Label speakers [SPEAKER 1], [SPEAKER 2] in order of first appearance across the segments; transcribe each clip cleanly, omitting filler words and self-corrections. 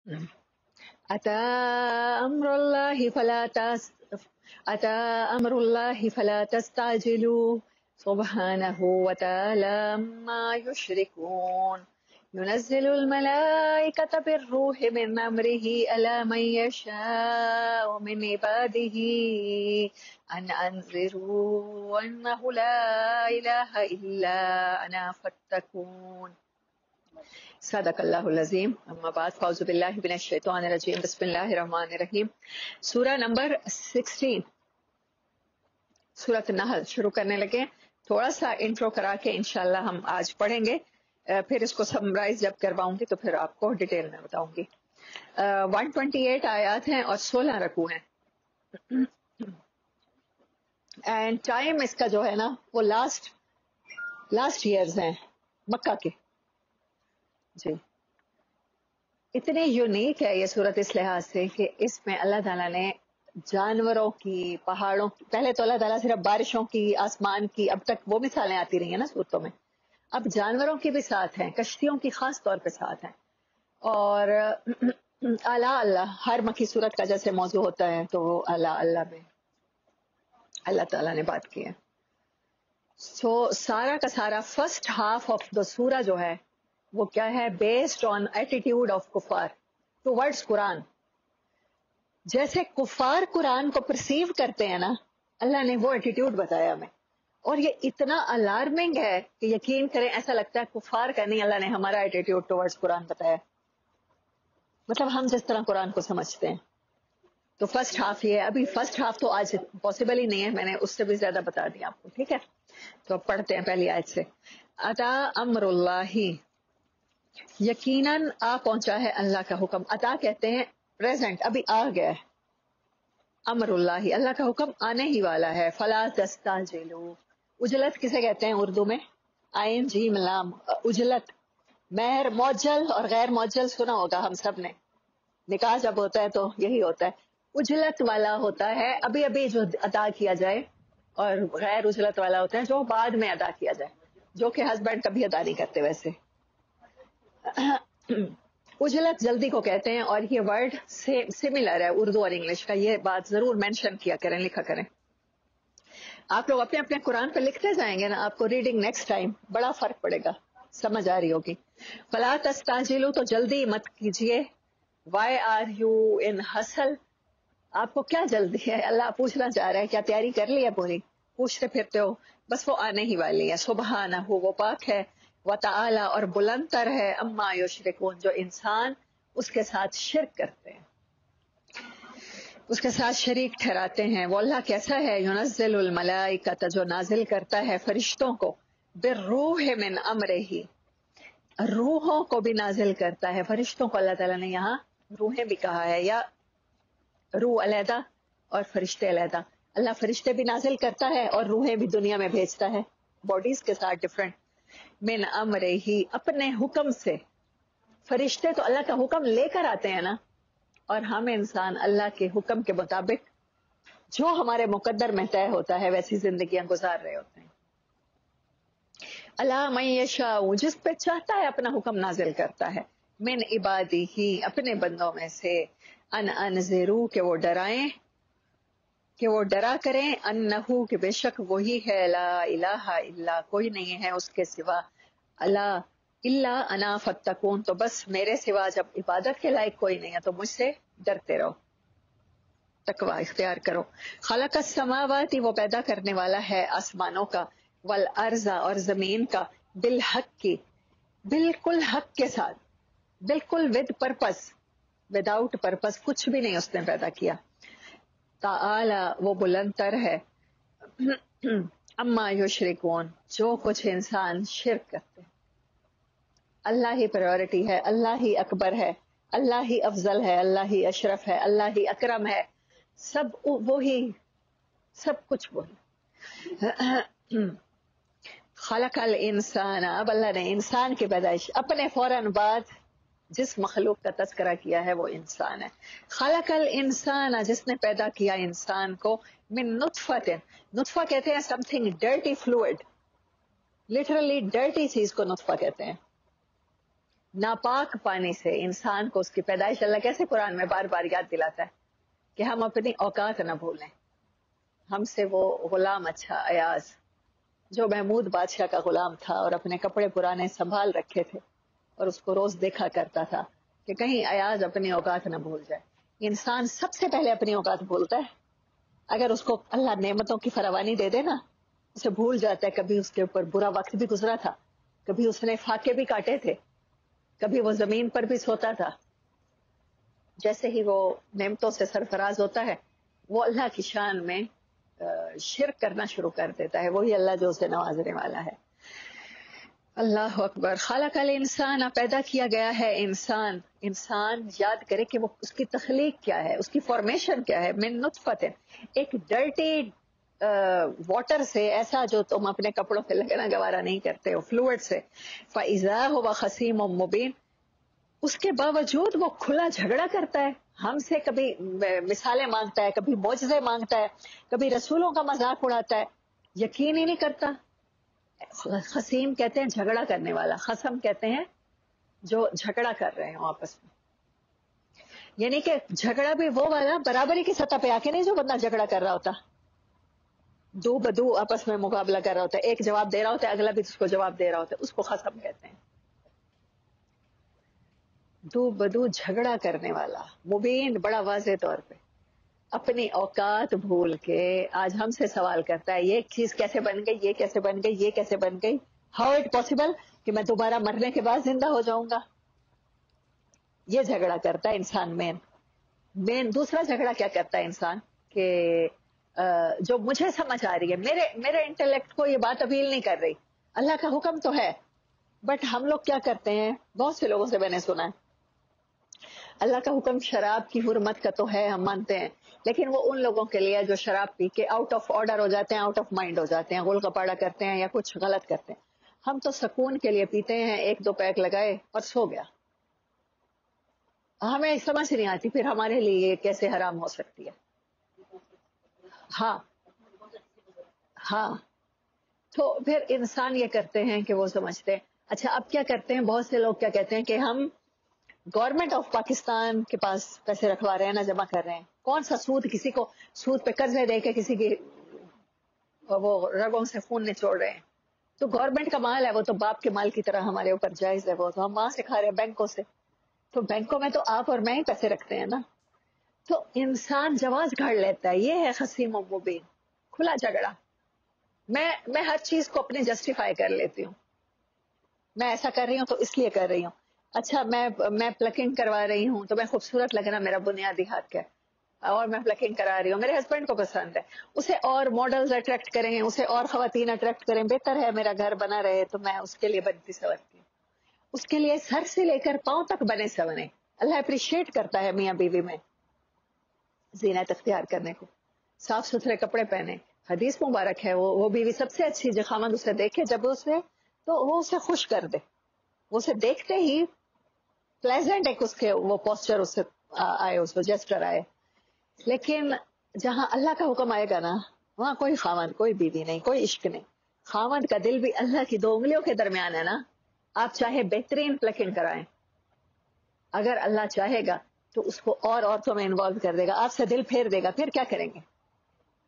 [SPEAKER 1] أتى أمر الله أتى أمر الله فلا تستعجلوا سبحانه وتعالى ما يشركون ينزل الملائكة بالروح من أمره على من يشاء من عباده أن أنذروا أنه لا إله إلا أنا فاتقون صدق اللہ العظیم. اما بعد فاعوذ باللہ من الشیطان الرجیم بسم اللہ الرحمن الرحیم. سورہ نمبر 16 سورۃ النحل شروع کرنے لگے. تھوڑا سا انٹرو کرا کے انشاءاللہ ہم آج پڑھیں گے، پھر اس کو سمرائز جب کرواؤں گی تو پھر آپ کو ڈیٹیل میں بتاؤں گی. 128 آیات ہیں اور 16 رکوع ہیں. اینڈ ٹائم اس کا جو ہے نا وہ لاسٹ ایئرز ہیں مکہ کے. جی اتنی یونیک ہے یہ صورت اس لحاظ سے کہ اس میں اللہ تعالیٰ نے جانوروں کی، پہاڑوں کی، پہلے تو اللہ تعالیٰ صرف بارشوں کی، آسمان کی، اب تک وہ مثالیں آتی رہی ہیں نا صورتوں میں، اب جانوروں کی بھی ساتھ ہیں، کشتیوں کی خاص طور پہ ساتھ ہیں. اور اللہ ہر مکی صورت کا جیسے موضوع ہوتا ہے تو وہ اللہ میں اللہ تعالیٰ نے بات کی ہے. سو سارا کا سارا فرسٹ ہاف آف دا سورہ جو ہے وہ کیا ہے؟ بیسڈ آن ایٹیٹیوڈ آف کفار ٹوورڈز قرآن. جیسے کفار قرآن کو پرسیو کرتے ہیں نا، اللہ نے وہ ایٹیٹیوڈ بتایا ہمیں. اور یہ اتنا الارمنگ ہے کہ یقین کریں ایسا لگتا ہے کفار کا نہیں، اللہ نے ہمارا ایٹیٹیوڈ ٹوورڈز قرآن بتایا، مطلب ہم جس طرح قرآن کو سمجھتے ہیں. تو فرسٹ ہاف یہ ہے. ابھی فرسٹ ہاف تو آج پاسبل ہی نہیں ہے، میں نے اس سے بھی زیادہ بتا دیا آپ کو. ٹھیک ہے، تو اب پڑھتے ہیں پہلی آیت سے. اتا امر اللہ، یقیناً آ پہنچا ہے اللہ کا حکم. عطا کہتے ہیں پریزنٹ، ابھی آ گیا ہے. امر اللہ، اللہ کا حکم آنے ہی والا ہے. فلا تستعجلوا، اجلت کسے کہتے ہیں اردو میں؟ آئین جیم لام، اجلت. مہر معجل اور غیر معجل سنا ہوگا ہم سب نے. نکاح جب ہوتا ہے تو یہی ہوتا ہے، اجلت والا ہوتا ہے ابھی ابھی جو ادا کیا جائے، اور غیر اجلت والا ہوتا ہے جو بعد میں ادا کیا جائے، جو کہ ہسبینڈ کبھی ادا نہیں کرتے. ویسے اجلت جلدی کو کہتے ہیں، اور یہ ورڈ سملر ہے اردو اور انگلش کا. یہ بات ضرور مینشن کیا کریں، لکھا کریں. آپ لوگ اپنے اپنے قرآن پہ لکھتے جائیں گے نا، آپ کو ریڈنگ نیکسٹ ٹائم بڑا فرق پڑے گا، سمجھ آ رہی ہوگی. فلا تستعجلوا، تو جلدی مت کیجیے. Why are you in hustle, آپ کو کیا جلدی ہے؟ اللہ پوچھنا چاہ رہا ہے کیا تیاری کر لی ہے پوری؟ پوچھتے پھرتے ہو، بس وہ آنے ہی والی ہے. سبحانہ، وہ پاک ہے، وتعالی، اور بلند تر ہے، اما یشرکون، جو انسان اس کے ساتھ شرک کرتے ہیں، اس کے ساتھ شریک ٹھہراتے ہیں. وہ اللہ کیسا ہے؟ ینزل الملائکۃ، جو نازل کرتا ہے فرشتوں کو، بالروح من امرہ، روحوں کو بھی نازل کرتا ہے. فرشتوں کو اللہ تعالیٰ نے یہاں روحیں بھی کہا ہے، یا روح علیحدہ اور فرشتے علیحدہ. اللہ فرشتے بھی نازل کرتا ہے اور روحیں بھی دنیا میں بھیجتا ہے، باڈیز کے ساتھ ڈفرنٹ. من امرہ، اپنے حکم سے. فرشتے تو اللہ کا حکم لے کر آتے ہیں نا، اور ہم انسان اللہ کے حکم کے مطابق جو ہمارے مقدر میں طے ہوتا ہے ویسی زندگیاں گزار رہے ہوتے ہیں. اللہ من یشاء، جس پہ چاہتا ہے اپنا حکم نازل کرتا ہے. من عبادی، اپنے بندوں میں سے. ان انذروا، کہ وہ ڈرائیں، کہ وہ ڈرا کریں. انہو، کہ بے شک وہی ہے. لا الہ الا، کوئی نہیں ہے اس کے سوا. اللہ الا انا فتقون، تو بس میرے سوا جب عبادت کے لائق کوئی نہیں ہے تو مجھ سے ڈرتے رہو، تقوی اختیار کرو. خلق السماوات، وہ پیدا کرنے والا ہے آسمانوں کا، والارض، اور زمین کا، بالحق کی، بالکل حق کے ساتھ، بالکل ود پرپس، وداؤٹ پرپس کچھ بھی نہیں اس نے پیدا کیا. تعالی، وہ بلند تر ہے، اما یشرکون، جو کچھ انسان شرک کرتے ہیں. اللہ ہی پریورٹی ہے، اللہ ہی اکبر ہے، اللہ ہی افضل ہے، اللہ ہی اشرف ہے، اللہ ہی اکرم ہے. سب وہی، سب کچھ وہی. خلق الانسان، اب اللہ نے انسان کی پیدائش اپنے فوراً بعد جس مخلوق کا تذکرہ کیا ہے وہ انسان ہے. خلق الانسان، جس نے پیدا کیا انسان کو، من نطفت، نطفہ کہتے ہیں some thing dirty fluid, literally dirty چیز کو نطفہ کہتے ہیں. ناپاک پانی سے انسان کو اس کی پیدائش اللہ کیسے قرآن میں بار بار یاد دلاتا ہے کہ ہم اپنی اوقات نہ بھولیں. ہم سے وہ غلام اچھا ایاز جو محمود بادشاہ کا غلام تھا اور اپنے کپڑے پرانے سنبھال رکھے تھے اور اس کو روز دیکھا کرتا تھا کہ کہیں ایاز اپنی اوقات نہ بھول جائے. انسان سب سے پہلے اپنی اوقات بھولتا ہے. اگر اس کو اللہ نعمتوں کی فراوانی دے دے نا, اسے بھول جاتا ہے کبھی اس کے اوپر برا وقت بھی گزرا تھا, کبھی اس نے فاقے بھی کاٹے تھے, کبھی وہ زمین پر بھی سوتا تھا. جیسے ہی وہ نعمتوں سے سرفراز ہوتا ہے وہ اللہ کی شان میں شرک کرنا شروع کر دیتا ہے. وہی اللہ جو اسے نوازنے والا ہے. اللہ اکبر. خالق الانسان, پیدا کیا گیا ہے انسان. انسان یاد کرے کہ وہ اس کی تخلیق کیا ہے, اس کی فارمیشن کیا ہے. من نطفت, ایک ڈرٹی واٹر سے, ایسا جو تم اپنے کپڑوں پہ لگنا گوارا نہیں کرتے ہو, فلوئڈ سے. فاذا هو خصیم مبین, اس کے باوجود وہ کھلا جھگڑا کرتا ہے ہم سے. کبھی مثالیں مانگتا ہے, کبھی معجزے مانگتا ہے, کبھی رسولوں کا مذاق اڑاتا ہے, یقین ہی نہیں کرتا. خصیم کہتے ہیں جھگڑا کرنے والا, خصم کہتے ہیں جو جھگڑا کر رہے ہیں آپس میں. یعنی کہ جھگڑا بھی وہ والا برابری کی سطح پہ آ کے نہیں جو بندہ جھگڑا کر رہا ہوتا, دو بدو آپس میں مقابلہ کر رہا ہوتا ہے, ایک جواب دے رہا ہوتا ہے, اگلا بھی اس کو جواب دے رہا ہوتا ہے, اس کو خصم کہتے ہیں. دو بدو جھگڑا کرنے والا, مبین بڑا واضح طور پہ, اپنی اوقات بھول کے آج ہم سے سوال کرتا ہے یہ چیز کیسے بن گئی, یہ کیسے بن گئی, یہ کیسے بن گئی. ہاؤ اٹ پاسبل کہ میں دوبارہ مرنے کے بعد زندہ ہو جاؤں گا. یہ جھگڑا کرتا ہے انسان. مین دوسرا جھگڑا کیا کرتا ہے انسان کہ جو مجھے سمجھ آ رہی ہے, میرے انٹلیکٹ کو یہ بات اپیل نہیں کر رہی. اللہ کا حکم تو ہے, بٹ ہم لوگ کیا کرتے ہیں, بہت سے لوگوں سے میں نے سنا ہے, اللہ کا حکم شراب کی حرمت کا تو ہے, ہم مانتے ہیں, لیکن وہ ان لوگوں کے لیے جو شراب پی کے آؤٹ آف آرڈر ہو جاتے ہیں, آؤٹ آف مائنڈ ہو جاتے ہیں, غول کپاڑا کرتے ہیں یا کچھ غلط کرتے ہیں. ہم تو سکون کے لیے پیتے ہیں, ایک دو پیک لگائے اور سو گیا. ہمیں سمجھ نہیں آتی پھر ہمارے لیے یہ کیسے حرام ہو سکتی ہے. ہاں ہاں, تو پھر انسان یہ کرتے ہیں کہ وہ سمجھتے ہیں. اچھا اب کیا کرتے ہیں بہت سے لوگ, کیا کہتے ہیں کہ ہم گورنمنٹ آف پاکستان کے پاس پیسے رکھوا رہے ہیں نا, جمع کر رہے ہیں. کون سا سود, کسی کو سود پہ قرضے دے کے کسی کی وہ رگوں سے خون نچوڑ رہے ہیں. تو گورنمنٹ کا مال ہے, وہ تو باپ کے مال کی طرح ہمارے اوپر جائز ہے, وہ تو ہم وہاں سے کھا رہے ہیں بینکوں سے. تو بینکوں میں تو آپ اور میں ہی پیسے رکھتے ہیں نا. تو انسان جواز گھڑ لیتا ہے. یہ ہے خصیم و مبین, کھلا جھگڑا. میں ہر چیز کو اپنے جسٹیفائی کر لیتی ہوں. میں ایسا کر رہی ہوں تو اس لیے کر رہی ہوں. اچھا میں پلکنگ کروا رہی ہوں تو میں خوبصورت لگنا میرا بنیادی حق ہے, اور میں پلکنگ کرا رہی ہوں, میرے ہسبینڈ کو پسند ہے, اسے اور ماڈلز اٹریکٹ کریں, اسے اور خواتین اٹریکٹ کریں, بہتر ہے میرا گھر بنا رہے, تو میں اس کے لیے بنتی سورتی ہوں. اس کے لیے سر سے لے کر پاؤں تک بنے سونے. اللہ اپریشیٹ کرتا ہے میاں بیوی میں زینت اختیار کرنے کو, صاف ستھرے کپڑے پہنے. حدیث مبارک ہے وہ بیوی سب سے اچھی جو خامد اسے دیکھے جب اسے, تو وہ اسے خوش کر دے, وہ اسے دیکھتے ہی پلیزنٹ ایک اس کے وہ پوسچر اس سے آئے, اس کو جسٹر آئے. لیکن جہاں اللہ کا حکم آئے گا نا, وہاں کوئی خامد, کوئی بیوی نہیں, کوئی عشق نہیں. خامد کا دل بھی اللہ کی دو انگلیوں کے درمیان ہے نا. آپ چاہے بہترین پلکنگ کرائیں, اگر اللہ چاہے گا تو اس کو اور عورتوں میں انوالو کر دے گا, آپ سے دل پھیر دے گا, پھر کیا کریں گے.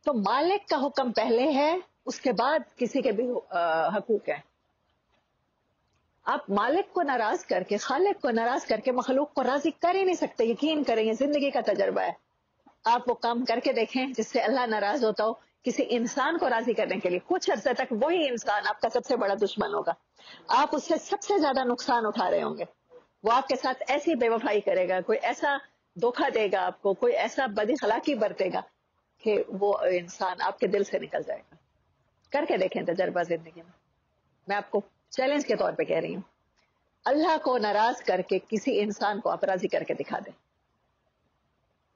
[SPEAKER 1] تو مالک کا حکم پہلے ہے, اس کے بعد کسی کے بھی حقوق ہیں. آپ مالک کو ناراض کر کے, خالق کو ناراض کر کے مخلوق کو راضی کر ہی نہیں سکتے. یقین کریں, یہ زندگی کا تجربہ ہے. آپ وہ کام کر کے دیکھیں جس سے اللہ ناراض ہوتا ہو, کسی انسان کو راضی کرنے کے لیے. کچھ عرصے تک وہی انسان آپ کا سب سے بڑا دشمن ہوگا, آپ اس سے سب سے زیادہ نقصان اٹھا رہے ہوں گے. وہ آپ کے ساتھ ایسی بے وفائی کرے گا, کوئی ایسا دھوکہ دے گا آپ کو, کوئی ایسا بد اخلاقی برتے گا کہ وہ انسان آپ کے دل سے نکل جائے گا. کر کے دیکھیں تجربہ زندگی میں. میں آپ کو چیلنج کے طور پہ کہہ رہی ہوں, اللہ کو ناراض کر کے کسی انسان کو آپ راضی کر کے دکھا دیں.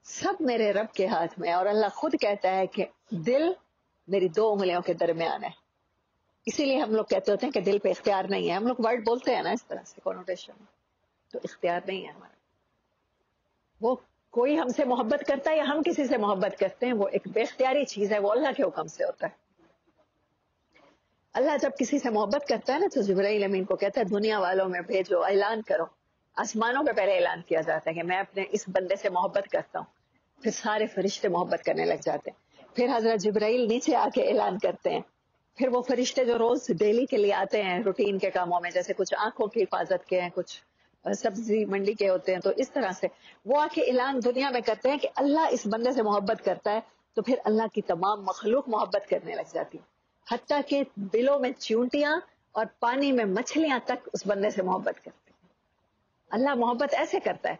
[SPEAKER 1] سب میرے رب کے ہاتھ میں, اور اللہ خود کہتا ہے کہ دل میری دو انگلیوں کے درمیان ہے. اسی لیے ہم لوگ کہتے ہوتے ہیں کہ دل پہ اختیار نہیں ہے. ہم لوگ ورڈ بولتے ہیں نا اس طرح سے کونوٹیشن میں, تو اختیار نہیں ہے ہمارا. وہ کوئی ہم سے محبت کرتا ہے یا ہم کسی سے محبت کرتے ہیں, وہ ایک بے اختیاری چیز ہے, وہ اللہ کے حکم سے ہوتا ہے. اللہ جب کسی سے محبت کرتا ہے نا, تو جبرائیل امین کو کہتا ہے دنیا والوں میں بھیجو, اعلان کرو آسمانوں پہ پہلے اعلان کیا جاتا ہے کہ میں اپنے اس بندے سے محبت کرتا ہوں، پھر سارے فرشتے محبت کرنے لگ جاتے ہیں، پھر حضرت جبرائیل نیچے آ کے اعلان کرتے ہیں، پھر وہ فرشتے جو روز ڈیلی کے لیے آتے ہیں روٹین کے کاموں میں، جیسے کچھ آنکھوں کی حفاظت کے ہیں، کچھ سبزی منڈی کے ہوتے ہیں، تو اس طرح سے وہ آ کے اعلان دنیا میں کرتے ہیں کہ اللہ اس بندے سے محبت کرتا ہے، تو پھر اللہ کی تمام مخلوق محبت کرنے لگ جاتی، حتیٰ کہ بلوں میں چیونٹیاں اور پانی میں مچھلیاں تک اس بندے سے محبت کرتی ہیں۔ اللہ محبت ایسے کرتا ہے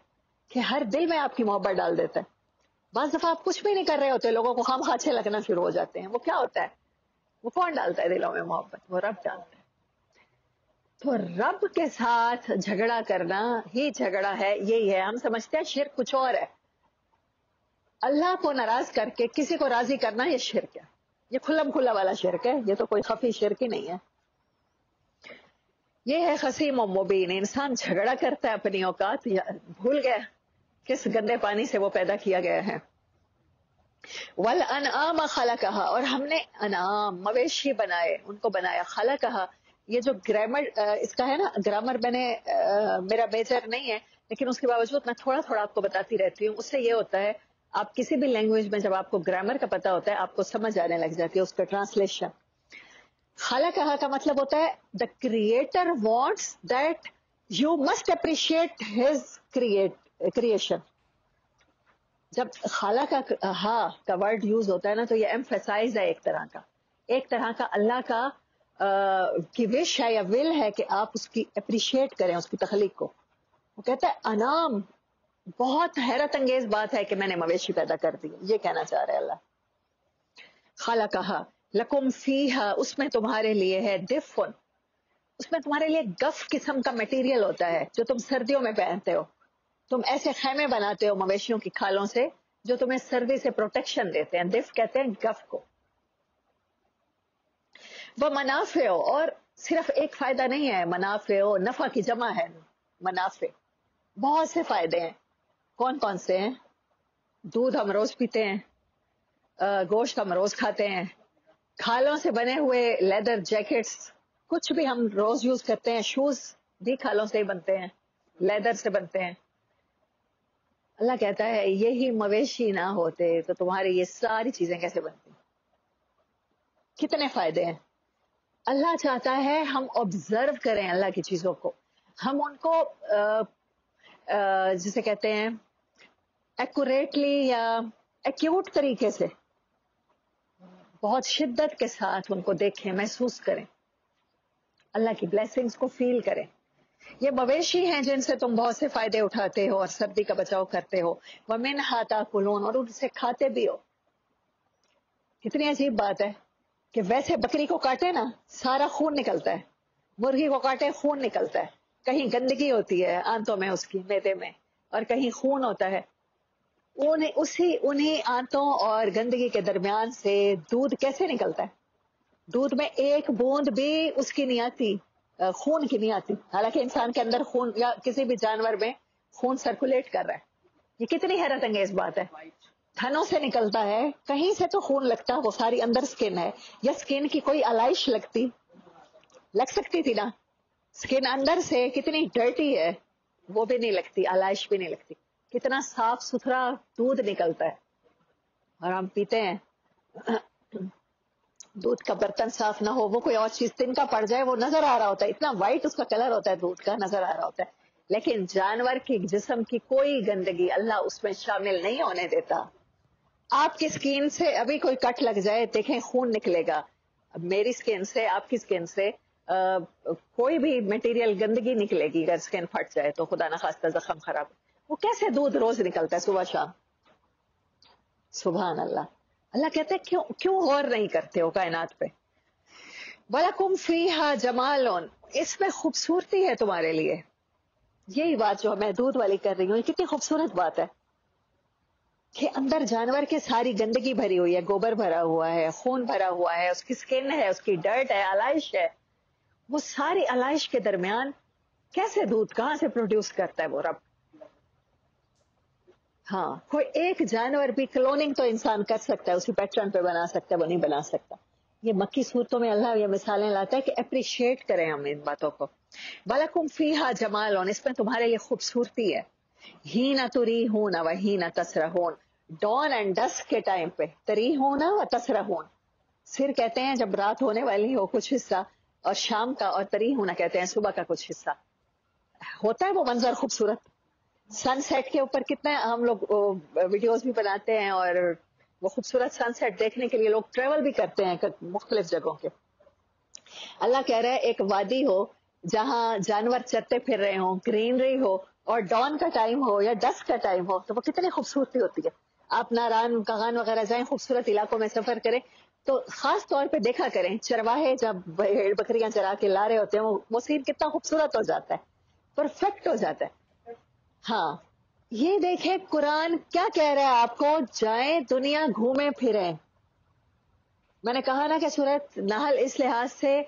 [SPEAKER 1] کہ ہر دل میں آپ کی محبت ڈال دیتا ہے۔ بعض دفعہ آپ کچھ بھی نہیں کر رہے ہوتے، لوگوں کو خام خاصے لگنا شروع ہو جاتے ہیں، وہ کیا ہوتا ہے؟ وہ کون ڈالتا ہے دلوں میں محبت؟ وہ رب ڈالتا ہے۔ تو رب کے ساتھ جھگڑا کرنا ہی جھگڑا ہے، یہی ہے۔ ہم سمجھتے ہیں شرک کچھ اور ہے، اللہ کو ناراض کر کے کسی کو راضی کرنا یہ شرک ہے، یہ کھلم کھلا والا شرک ہے، یہ تو کوئی خفی شرک ہی نہیں ہے۔ یہ ہے خصیم و مبین، انسان جھگڑا کرتا ہے اپنی اوقات، بھول گیا کس گندے پانی سے وہ پیدا کیا گیا ہے۔ وَالْأَنْعَامَ خَلَقَهَا، اور ہم نے انعام مویشی بنائے، ان کو بنایا۔ خلقہا، یہ جو گرامر اس کا ہے نا، گرامر میں نے میرا میجر نہیں ہے، لیکن اس کے باوجود میں تھوڑا تھوڑا آپ کو بتاتی رہتی ہوں۔ اس سے یہ ہوتا ہے آپ کسی بھی لینگویج میں جب آپ کو گرامر کا پتہ ہوتا ہے آپ کو سمجھ آنے لگ جاتی ہے اس کا ٹرانسلیشن۔ خلقہا کا مطلب ہوتا ہے the creator wants that you must appreciate his creation۔ جب خالق کا ہاں کا ورڈ یوز ہوتا ہے نا تو یہ ایمفیسائز ہے، ایک طرح کا اللہ کا کی وش ہے یا ول ہے کہ آپ اس کی اپریشیٹ کریں، اس کی تخلیق کو۔ وہ کہتا ہے انعام، بہت حیرت انگیز بات ہے کہ میں نے مویشی پیدا کر دی، یہ کہنا چاہ رہے ہیں اللہ۔ خالقہا لکم فیہا، اس میں تمہارے لیے ہے دفن، اس میں تمہارے لیے گف قسم کا میٹیریل ہوتا ہے جو تم سردیوں میں پہنتے ہو۔ تم ایسے خیمے بناتے ہو مویشیوں کی کھالوں سے جو تمہیں سردی سے پروٹیکشن دیتے ہیں، دف کہتے ہیں گف کو۔ وہ منافع، اور صرف ایک فائدہ نہیں ہے، منافع نفع کی جمع ہے، منافع بہت سے فائدے ہیں۔ کون کون سے ہیں؟ دودھ ہم روز پیتے ہیں، گوشت ہم روز کھاتے ہیں، کھالوں سے بنے ہوئے لیدر جیکٹس کچھ بھی ہم روز یوز کرتے ہیں، شوز بھی کھالوں سے ہی بنتے ہیں، لیدر سے بنتے ہیں۔ اللہ کہتا ہے یہی مویشی نہ ہوتے تو تمہاری یہ ساری چیزیں کیسے بنتی؟ کتنے فائدے ہیں۔ اللہ چاہتا ہے ہم آبزرو کریں اللہ کی چیزوں کو، ہم ان کو جسے کہتے ہیں ایکوریٹلی یا ایکیوٹ طریقے سے، بہت شدت کے ساتھ ان کو دیکھیں، محسوس کریں، اللہ کی بلیسنگز کو فیل کریں۔ یہ مویشی ہیں جن سے تم بہت سے فائدے اٹھاتے ہو اور سردی کا بچاؤ کرتے ہو۔ وَمِنْهَا تَأْكُلُونَ، اور ان سے کھاتے بھی ہو۔ کتنی عجیب بات ہے کہ ویسے بکری کو کاٹے نا سارا خون نکلتا ہے، مرغی کو کاٹے خون نکلتا ہے، کہیں گندگی ہوتی ہے آنتوں میں، اس کی معدے میں، اور کہیں خون ہوتا ہے۔ انہی آنتوں اور گندگی کے درمیان سے دودھ کیسے نکلتا ہے؟ دودھ میں ایک بوند بھی اس کی نہیں آتی، خون کی نہیں آتی، حالانکہ انسان کے اندر خون یا کسی بھی جانور میں خون سرکولیٹ کر رہا ہے۔ یہ کتنی حیرت انگیز بات ہے۔ تھنوں سے نکلتا ہے، کہیں سے تو خون لگتا، وہ ساری اندر سکن ہے، یا سکن کی کوئی علائش لگ سکتی تھی نا، سکن اندر سے کتنی ڈرٹی ہے، وہ بھی نہیں لگتی، علائش بھی نہیں لگتی، کتنا صاف ستھرا دودھ نکلتا ہے، اور ہم پیتے ہیں۔ دودھ کا برتن صاف نہ ہو، وہ کوئی اور چیز تنکا پڑ جائے، وہ نظر آ رہا ہوتا ہے، اتنا وائٹ اس کا کلر ہوتا ہے دودھ کا، نظر آ رہا ہوتا ہے، لیکن جانور کی جسم کی کوئی گندگی اللہ اس میں شامل نہیں ہونے دیتا۔ آپ کی سکین سے ابھی کوئی کٹ لگ جائے، دیکھیں خون نکلے گا، میری سکین سے، آپ کی سکین سے کوئی بھی میٹیریل گندگی نکلے گی، اگر سکین پھٹ جائے تو خدا نخواستہ زخم خراب، وہ کیسے دودھ روز نکلتا ہے صبح شام؟ سبحان اللہ۔ اللہ کہتے ہیں کیوں غور نہیں کرتے ہو کائنات پہ؟ وَلَكُمْ فِيهَا جَمَالٌ، اس میں خوبصورتی ہے تمہارے لیے۔ یہی بات جو میں دودھ والی کر رہی ہوں، یہ کتنی خوبصورت بات ہے کہ اندر جانور کے ساری گندگی بھری ہوئی ہے، گوبر بھرا ہوا ہے، خون بھرا ہوا ہے، اس کی سکن ہے، اس کی ڈرٹ ہے، علائش ہے، وہ ساری علائش کے درمیان کیسے دودھ کہاں سے پروڈیوس کرتا ہے وہ رب؟ ہاں، کوئی ایک جانور بھی کلوننگ تو انسان کر سکتا ہے، اسی پیٹرن پہ بنا سکتا ہے، وہ نہیں بنا سکتا۔ یہ مکی صورتوں میں اللہ یہ مثالیں لاتا ہے کہ اپریشیٹ کریں ہم ان باتوں کو. وَلَكُمْ فِيهَا جَمَالٌ، اس میں تمہارے لیے خوبصورتی ہے. حِینَ تُرِیحُونَ وَحِینَ تَسْرَحُونَ، ڈان اینڈ ڈسک کے ٹائم پہ. تریحون و تسرحون، سر کہتے ہیں جب رات ہونے والی ہو کچھ حصہ، اور شام کا، اور تریحون کہتے ہیں صبح کا کچھ حصہ. ہوتا ہے وہ منظر خوبصورت. سن سیٹ کے اوپر کتنے ہم لوگ ویڈیوز بھی بناتے ہیں، اور وہ خوبصورت سن سیٹ دیکھنے کے لیے لوگ ٹریول بھی کرتے ہیں مختلف جگہوں کے. اللہ کہہ رہا ہے ایک وادی ہو جہاں جانور چرتے پھر رہے ہوں، گرینری ہو، اور ڈان کا ٹائم ہو یا ڈسک کا ٹائم ہو، تو وہ کتنی خوبصورتی ہوتی ہے. آپ ناران کغان وغیرہ جائیں، خوبصورت علاقوں میں سفر کریں، تو خاص طور پہ دیکھا کریں چرواہے جب بھیڑ بکریاں چرا کے لا رہے ہوتے ہیں، وہ سین کتنا خوبصورت ہو جاتا ہے، پرفیکٹ ہو جاتا ہے. ہاں یہ دیکھیں قرآن کیا کہہ رہا ہے آپ کو، جائیں دنیا گھومیں پھریں. میں نے کہا نا کہ سورۃ نحل اس لحاظ سے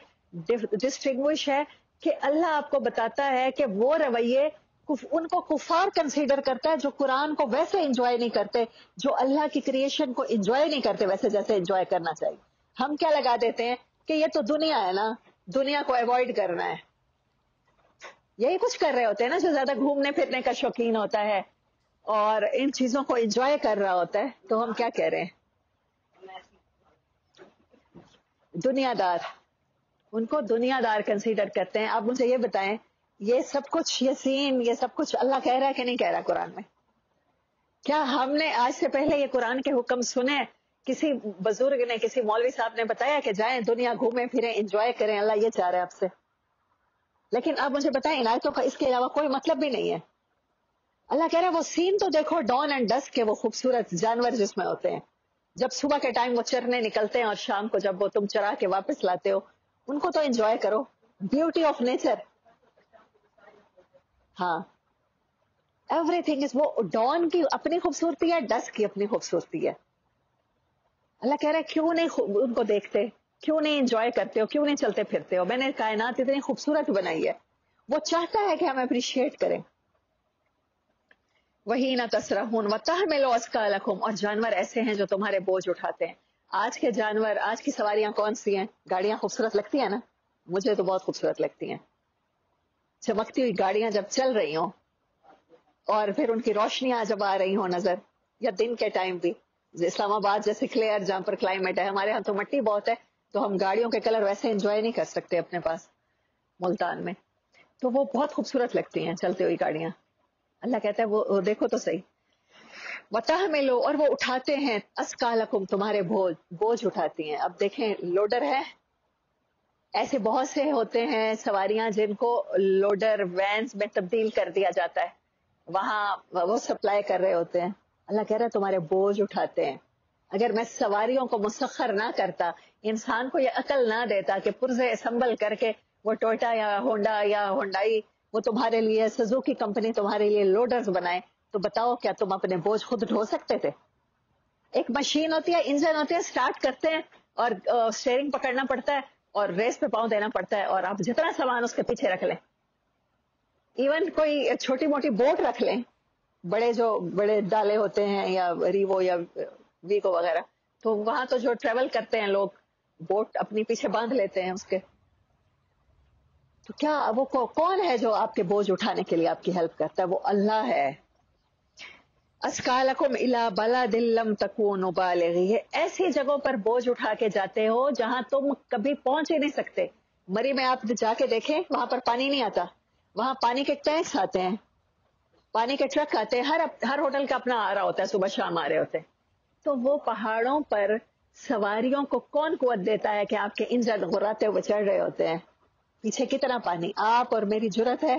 [SPEAKER 1] ڈسٹنگوش ہے کہ اللہ آپ کو بتاتا ہے کہ وہ رویے ان کو کفار کنسیڈر کرتا ہے جو قرآن کو ویسے انجوائے نہیں کرتے، جو اللہ کی کریشن کو انجوائے نہیں کرتے ویسے جیسے انجوائے کرنا چاہیے. ہم کیا لگا دیتے ہیں کہ یہ تو دنیا ہے نا، دنیا کو ایوائڈ کرنا ہے. یہی کچھ کر رہے ہوتے ہیں نا جو زیادہ گھومنے پھرنے کا شوقین ہوتا ہے اور ان چیزوں کو انجوائے کر رہا ہوتا ہے. تو ہم کیا کہہ رہے ہیں، دنیا دار، ان کو دنیا دار کنسیڈر کرتے ہیں. آپ مجھے یہ بتائیں، یہ سب کچھ، یہ سین، یہ سب کچھ اللہ کہہ رہا ہے کہ نہیں کہہ رہا قرآن میں؟ کیا ہم نے آج سے پہلے یہ قرآن کے حکم سنے؟ کسی بزرگ نے، کسی مولوی صاحب نے بتایا کہ جائیں دنیا گھومیں پھریں انجوائے کریں، اللہ یہ چاہ رہا ہے آپ سے؟ لیکن آپ مجھے بتائیں ان آیتوں کا اس کے علاوہ کوئی مطلب بھی نہیں ہے. اللہ کہہ رہا ہے وہ سین تو دیکھو، ڈان اینڈ ڈسک کے وہ خوبصورت جانور جس میں ہوتے ہیں، جب صبح کے ٹائم وہ چرنے نکلتے ہیں اور شام کو جب وہ تم چرا کے واپس لاتے ہو، ان کو تو انجوائے کرو. Beauty of nature. ہاں ایوری تھنگ از، وہ ڈان کی اپنی خوبصورتی ہے، ڈسک کی اپنی خوبصورتی ہے. اللہ کہہ رہا ہے کیوں نہیں ان کو دیکھتے، کیوں نہیں انجوائے کرتے ہو، کیوں نہیں چلتے پھرتے ہو؟ میں نے کائنات اتنی خوبصورت بنائی ہے. وہ چاہتا ہے کہ ہم اپریشیٹ کریں. وہی نہ تسرحون وتحملوا اثقالکم، اور جانور ایسے ہیں جو تمہارے بوجھ اٹھاتے ہیں. آج کے جانور، آج کی سواریاں کون سی ہیں؟ گاڑیاں خوبصورت لگتی ہیں نا، مجھے تو بہت خوبصورت لگتی ہیں. چمکتی ہوئی گاڑیاں جب چل رہی ہوں اور پھر ان کی روشنیاں جب آ رہی ہوں نظر، یا دن کے ٹائم بھی، اسلام آباد جیسے کلیئر جہاں پر کلائمیٹ ہے، ہمارے ہاں تو مٹی بہت ہے تو ہم گاڑیوں کے کلر ویسے انجوائے نہیں کر سکتے اپنے پاس ملتان میں، تو وہ بہت خوبصورت لگتی ہیں چلتی ہوئی گاڑیاں. اللہ کہتا ہے وہ دیکھو تو صحیح. وَتَحْمِلُ، اور وہ اٹھاتے ہیں، اثقالکم، تمہارے بوجھ اٹھاتی ہیں. اب دیکھیں لوڈر ہے، ایسے بہت سے ہوتے ہیں سواریاں جن کو لوڈر وینز میں تبدیل کر دیا جاتا ہے، وہاں وہ سپلائی کر رہے ہوتے ہیں. اللہ کہہ رہا ہے تمہارے بوجھ اٹھاتے ہیں. اگر میں سواریوں کو مسخر نہ کرتا، انسان کو یہ عقل نہ دیتا کہ پرزے سنبھل کر کے وہ ٹوئوٹا یا ہونڈا یا ہونڈائی وہ تمہارے لیے، سزوکی کمپنی تمہارے لیے لوڈرز بنائے، تو بتاؤ کیا تم اپنے بوجھ خود ڈھو سکتے تھے؟ ایک مشین ہوتی ہے، انجن ہوتے ہیں، سٹارٹ کرتے ہیں اور اسٹیئرنگ پکڑنا پڑتا ہے اور ریس پہ پاؤں دینا پڑتا ہے، اور آپ جتنا سامان اس کے پیچھے رکھ لیں، ایون کوئی چھوٹی موٹی بوٹ رکھ لیں، بڑے ڈالے ہوتے ہیں یا ریوو یا ویگو وغیرہ، تو وہاں تو جو ٹریول کرتے ہیں لوگ بوٹ اپنی پیچھے باندھ لیتے ہیں اس کے. تو کیا وہ کون ہے جو آپ کے بوجھ اٹھانے کے لیے آپ کی ہیلپ کرتا ہے؟ وہ اللہ ہے. اسکالکم الی بلد لم تکونوا بالغیہ، ایسی جگہوں پر بوجھ اٹھا کے جاتے ہو جہاں تم کبھی پہنچ ہی نہیں سکتے. مری میں آپ جا کے دیکھیں، وہاں پر پانی نہیں آتا، وہاں پانی کے ٹینکس آتے ہیں، پانی کے ٹرک آتے ہیں، ہر ہوٹل کا اپنا آ رہا ہوتا ہے، صبح شام آ رہے ہوتے ہیں. تو وہ پہاڑوں پر سواریوں کو کون قوت دیتا ہے کہ آپ کے انجن غراتے ہوئے چڑھ رہے ہوتے ہیں؟ پیچھے کتنا پانی. آپ اور میری جرت ہے،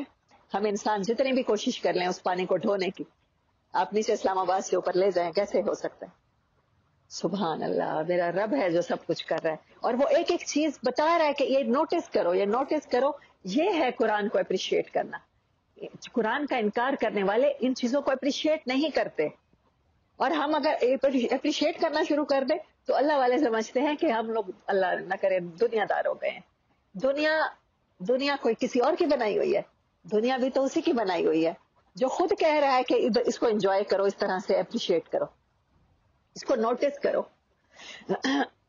[SPEAKER 1] ہم انسان جتنی بھی کوشش کر لیں اس پانی کو ڈھونے کی، آپ نیچے اسلام آباد سے اوپر لے جائیں، کیسے ہو سکتا ہے؟ سبحان اللہ، میرا رب ہے جو سب کچھ کر رہا ہے، اور وہ ایک ایک چیز بتا رہا ہے کہ یہ نوٹس کرو، یہ نوٹس کرو. یہ ہے قرآن کو اپریشیٹ کرنا. قرآن کا انکار کرنے والے ان چیزوں کو اپریشیٹ نہیں کرتے، اور ہم اگر اپریشیٹ کرنا شروع کر دیں تو اللہ والے سمجھتے ہیں کہ ہم لوگ، اللہ نہ کرے، دنیا دار ہو گئے ہیں. دنیا کوئی کسی اور کی بنائی ہوئی ہے؟ دنیا بھی تو اسی کی بنائی ہوئی ہے جو خود کہہ رہا ہے کہ اس کو انجوائے کرو، اس طرح سے اپریشیٹ کرو، اس کو نوٹس کرو.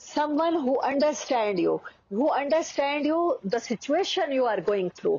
[SPEAKER 1] someone who understand you the situation you are going through,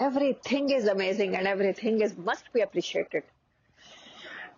[SPEAKER 1] Everything is amazing and everything is must be appreciated.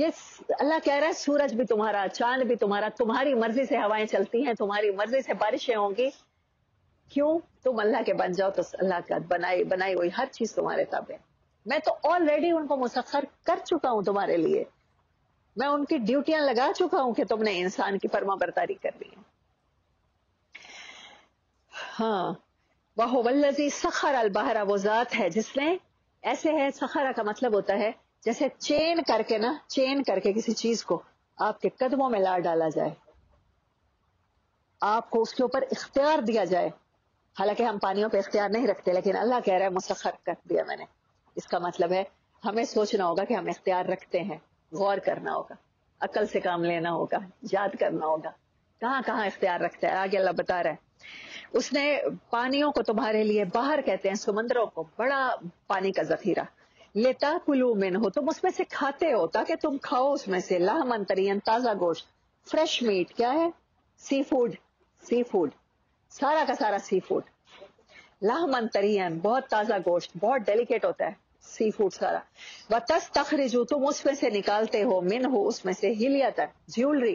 [SPEAKER 1] یہ اللہ کہہ رہا ہے سورج بھی تمہارا, چاند بھی تمہارا, تمہاری مرضی سے ہوائیں چلتی ہیں, تمہاری مرضی سے بارشیں ہوں گی. کیوں؟ تم اللہ کے بن جاؤ تو اللہ کا بنائی ہوئی ہر چیز تمہارے تابع. میں تو آلریڈی ان کو مسخر کر چکا ہوں تمہارے لیے, میں ان کی ڈیوٹیاں لگا چکا ہوں کہ تم نے انسان کی فرما برداری کر لی ہے. ہاں, وَهُوَ الَّذِي سَخَّرَ الْبَحْرَ, وہ ذات ہے جس نے, ایسے ہے سخرا کا مطلب ہوتا ہے جیسے چین کر کے نا, چین کر کے کسی چیز کو آپ کے قدموں میں لا ڈالا جائے, آپ کو اس کے اوپر اختیار دیا جائے. حالانکہ ہم پانیوں پہ اختیار نہیں رکھتے, لیکن اللہ کہہ رہا ہے مسخر کر دیا میں نے. اس کا مطلب ہے ہمیں سوچنا ہوگا کہ ہم اختیار رکھتے ہیں, غور کرنا ہوگا, عقل سے کام لینا ہوگا, یاد کرنا ہوگا کہاں کہاں اختیار رکھتا ہے. آگے اللہ بتا رہا ہے اس نے پانیوں کو تمہارے لیے, باہر کہتے ہیں سمندروں کو, بڑا پانی کا ذخیرہ, لیتا کلو من ہو, تم اس میں سے کھاتے ہو تاکہ تم کھاؤ اس میں سے, لحمن طرین, تازہ گوشت, فریش میٹ, کیا ہے, سی فوڈ, سی فوڈ, سارا کا سارا سی فوڈ, لحمن طرین, بہت تازہ گوشت, بہت ڈیلیکیٹ ہوتا ہے سی فوڈ سارا. وَتَسْتَخْرِجُوا, تم اس میں سے نکالتے ہو, من ہو, اس میں سے, ہلیتا, جیولری,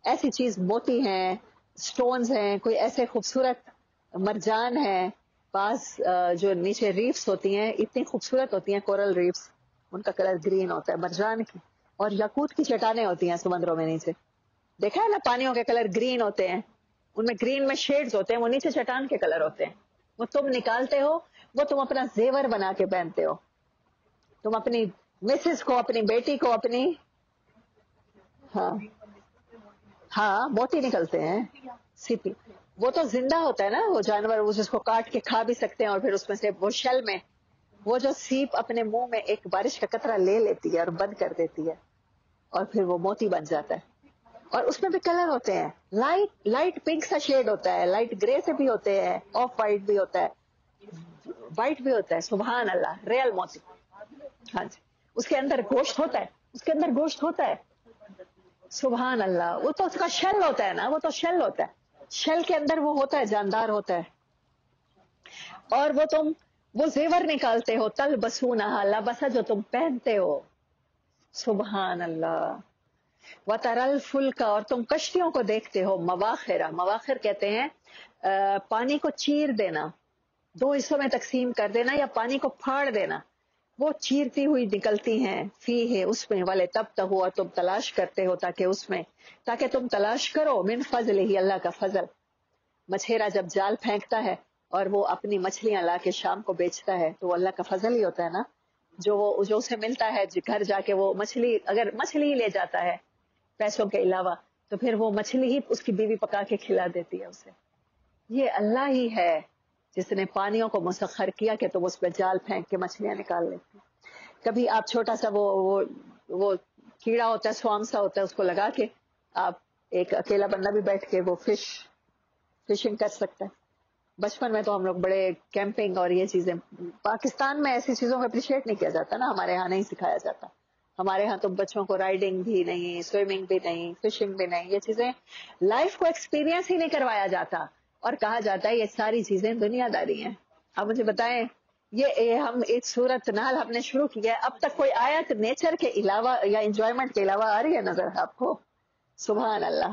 [SPEAKER 1] ایسی چیز, موتی ہیں, سٹونز ہیں, کوئی ایسے خوبصورت مرجان ہے, بعض جو نیچے ریفس ہوتی ہیں اتنی خوبصورت ہوتی ہیں, کورل ریفس, ان کا کلر گرین ہوتا ہے مرجان کی, اور یاقوت کی چٹانیں ہوتی ہیں سمندروں میں نیچے, دیکھا ہے نا پانیوں کے کلر گرین ہوتے ہیں, ان میں گرین میں شیڈز ہوتے ہیں, وہ نیچے چٹان کے کلر ہوتے ہیں, وہ تم نکالتے ہو, وہ تم اپنا زیور بنا کے پہنتے ہو, تم اپنی مسز کو, اپنی بیٹی کو, اپنی, ہاں ہاں موتی نکلتے ہیں, سیپی, وہ تو زندہ ہوتا ہے نا وہ جانور, وہ جس کو کاٹ کے کھا بھی سکتے ہیں, اور پھر اس میں سے وہ شیل میں, وہ جو سیپ اپنے منہ میں ایک بارش کا قطرہ لے لیتی ہے اور بند کر دیتی ہے, اور پھر وہ موتی بن جاتا ہے. اور اس میں بھی کلر ہوتے ہیں, لائٹ پنک سا شیڈ ہوتا ہے, لائٹ گرے سے بھی ہوتے ہیں, آف وائٹ بھی ہوتا ہے, وائٹ بھی ہوتا ہے. سبحان اللہ, ریئل موتی. ہاں جی, اس کے اندر گوشت ہوتا ہے, اس کے اندر گوشت ہوتا ہے. سبحان اللہ, وہ تو اس کا شیل ہوتا ہے نا, وہ تو شیل ہوتا ہے, شیل کے اندر وہ ہوتا ہے, جاندار ہوتا ہے. اور وہ تم وہ زیور نکالتے ہو, تل بسونہا, لبسا, جو تم پہنتے ہو. سبحان اللہ. وَتَرَى الْفُلْكَ, اور تم کشتیوں کو دیکھتے ہو, مواخر, مواخر کہتے ہیں پانی کو چیر دینا, دو حصوں میں تقسیم کر دینا یا پانی کو پھاڑ دینا, وہ چیرتی ہوئی نکلتی ہیں, فی ہے, اس میں, والے تب تک ہوا, تم تلاش کرتے ہو, تاکہ تم تلاش کرو, من فضل ہی, اللہ کا فضل. مچھیرا جب جال پھینکتا ہے اور وہ اپنی مچھلیاں لا کے شام کو بیچتا ہے, تو اللہ کا فضل ہی ہوتا ہے نا, جو اسے ملتا ہے گھر جا کے, وہ مچھلی, اگر مچھلی ہی لے جاتا ہے پیسوں کے علاوہ, تو پھر وہ مچھلی ہی اس کی بیوی پکا کے کھلا دیتی ہے اسے. یہ اللہ ہی ہے جس نے پانیوں کو مسخر کیا کہ تم اس پہ جال پھینک کے مچھلیاں نکال لیتی. کبھی آپ چھوٹا سا وہ کیڑا ہوتا ہے, سوام سا ہوتا ہے, اس کو لگا کے آپ, ایک اکیلا بندہ بھی بیٹھ کے وہ فشنگ کر سکتا ہے. بچپن میں تو ہم لوگ بڑے کیمپنگ اور یہ چیزیں, پاکستان میں ایسی چیزوں کو اپریشیٹ نہیں کیا جاتا نا, ہمارے ہاں نہیں سکھایا جاتا. ہمارے ہاں تو بچوں کو رائڈنگ بھی نہیں, سوئمنگ بھی نہیں, فشنگ بھی نہیں, یہ چیزیں لائف کو ایکسپیرینس ہی نہیں کروایا جاتا, اور کہا جاتا ہے یہ ساری چیزیں دنیا داری ہیں. اب مجھے بتائیں, یہ ہم ایک سورت نحل ہم نے شروع کی ہے, اب تک کوئی آیت نیچر کے علاوہ یا انجوائمنٹ کے علاوہ آ رہی ہے نظر آپ کو؟ سبحان اللہ.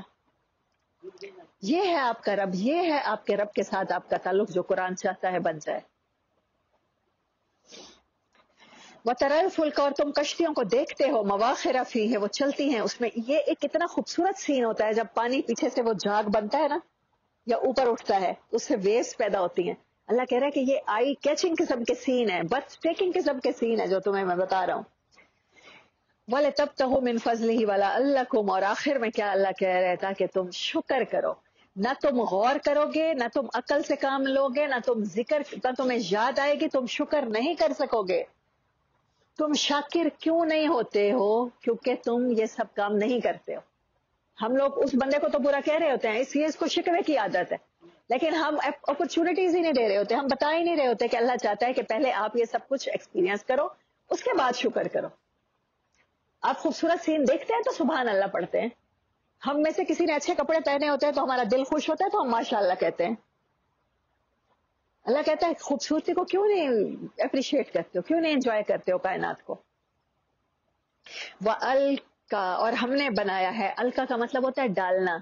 [SPEAKER 1] یہ ہے آپ کا رب, یہ ہے آپ کے رب کے ساتھ آپ کا تعلق, جو قرآن چاہتا ہے بن جائے. وَتَرَى الْفُلْكَ, اور تم کشتیوں کو دیکھتے ہو, مواخر فیہ, وہ چلتی ہیں اس میں. یہ ایک کتنا خوبصورت سین ہوتا ہے جب پانی پیچھے سے وہ جھاگ بنتا ہے نا, یا اوپر اٹھتا ہے, اس سے ویوز پیدا ہوتی ہیں. اللہ کہہ رہا ہے کہ یہ آئی کیچنگ قسم کے سین ہے, برتھ ٹیکنگ قسم کے سین ہے جو تمہیں میں بتا رہا ہوں. وَلِتَبْتَغُوا مِنْ فَضْلِهِ وَلَعَلَّكُمْ, اور آخر میں کیا اللہ کہہ رہا ہے, تاکہ تم شکر کرو. نہ تم غور کرو گے, نہ تم عقل سے کام لوگے, نہ تمہیں یاد آئے گی, تم شکر نہیں کر سکو گے. تم شاکر کیوں نہیں ہوتے ہو؟ کیونکہ تم یہ سب کام نہیں کرتے ہو. ہم لوگ اس بندے کو تو برا کہہ رہے ہوتے ہیں, اس کو شکوے کی عادت ہے, لیکن ہم اپرچونٹیز ہی نہیں دے رہے ہوتے, ہم بتا ہی نہیں رہے ہوتے کہ اللہ چاہتا ہے کہ پہلے آپ یہ سب کچھ ایکسپیرینس کرو, اس کے بعد شکر کرو. آپ خوبصورت سین دیکھتے ہیں تو سبحان اللہ پڑھتے ہیں. ہم میں سے کسی نے اچھے کپڑے پہنے ہوتے ہیں تو ہمارا دل خوش ہوتا ہے, تو ہم ماشاء اللہ کہتے ہیں. اللہ کہتا ہے خوبصورتی کو کیوں نہیں اپریشیٹ کرتے ہو, کیوں نہیں انجوائے کرتے ہو کائنات کو. کا اور ہم نے بنایا ہے. الکا کا مطلب ہوتا ہے ڈالنا.